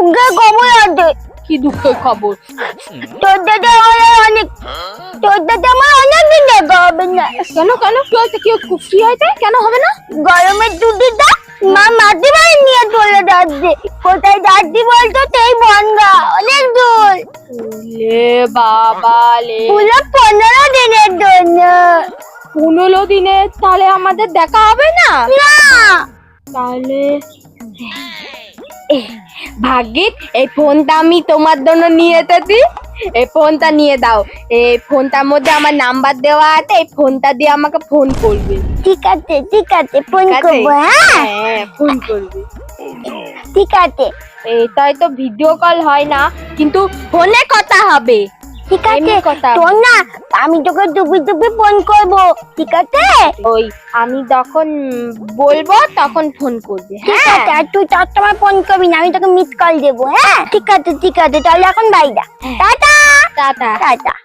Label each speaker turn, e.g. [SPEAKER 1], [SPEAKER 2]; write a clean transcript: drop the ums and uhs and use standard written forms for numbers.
[SPEAKER 1] দুঃখের খবর আছে।
[SPEAKER 2] কি দুঃখের খবর?
[SPEAKER 1] তোর দাদা আমার অনেক দিন দেখা হবে না।
[SPEAKER 2] কেন কেন কি হয়েছে? কি হয়েছে? কেন হবে না?
[SPEAKER 1] গরমের ছুটিটা মা মাটি বাড়ি নিয়ে চলে যাচ্ছে। কোথায় যাচ্ছি বলতো? সেই বনগা, অনেক দূর।
[SPEAKER 2] লে বাবা লে,
[SPEAKER 1] পুরো 15 দিনের জন্য।
[SPEAKER 2] 15 দিনে? তাহলে আমাদের দেখা হবে না?
[SPEAKER 1] না,
[SPEAKER 2] তাহলে ভাগ্যিস এই ফোনটা আমি তোমার জন্য নিয়ে এসেছি। এই ফোনটা নিয়ে দাও। এই ফোনটার মধ্যে আমার নাম্বার দেওয়া আছে, এই ফোনটা দিয়ে আমাকে ফোন করবে।
[SPEAKER 1] ঠিক আছে ফোন
[SPEAKER 2] ঠিক আছে?
[SPEAKER 1] করবো। হ্যাঁ
[SPEAKER 2] হ্যাঁ, ফোন করবে।
[SPEAKER 1] ঠিক আছে
[SPEAKER 2] এটাই তো ভিডিও কল হয় না, কিন্তু ফোনে কথা হবে।
[SPEAKER 1] ঠিক আছে।
[SPEAKER 2] এমনি কথা।
[SPEAKER 1] তোর না, আমি তোকে টুপি ফোন করবো, ঠিক আছে?
[SPEAKER 2] ওই আমি যখন বলবো তখন ফোন করবে।
[SPEAKER 1] ঠিক
[SPEAKER 2] হ্যাঁ,
[SPEAKER 1] আছে, আর তুই তার সময় ফোন করবি না, আমি তোকে মিস কল দেবো। হ্যাঁ ঠিক আছে তাহলে এখন বাইরা। Tata
[SPEAKER 2] tata.
[SPEAKER 1] টাটা।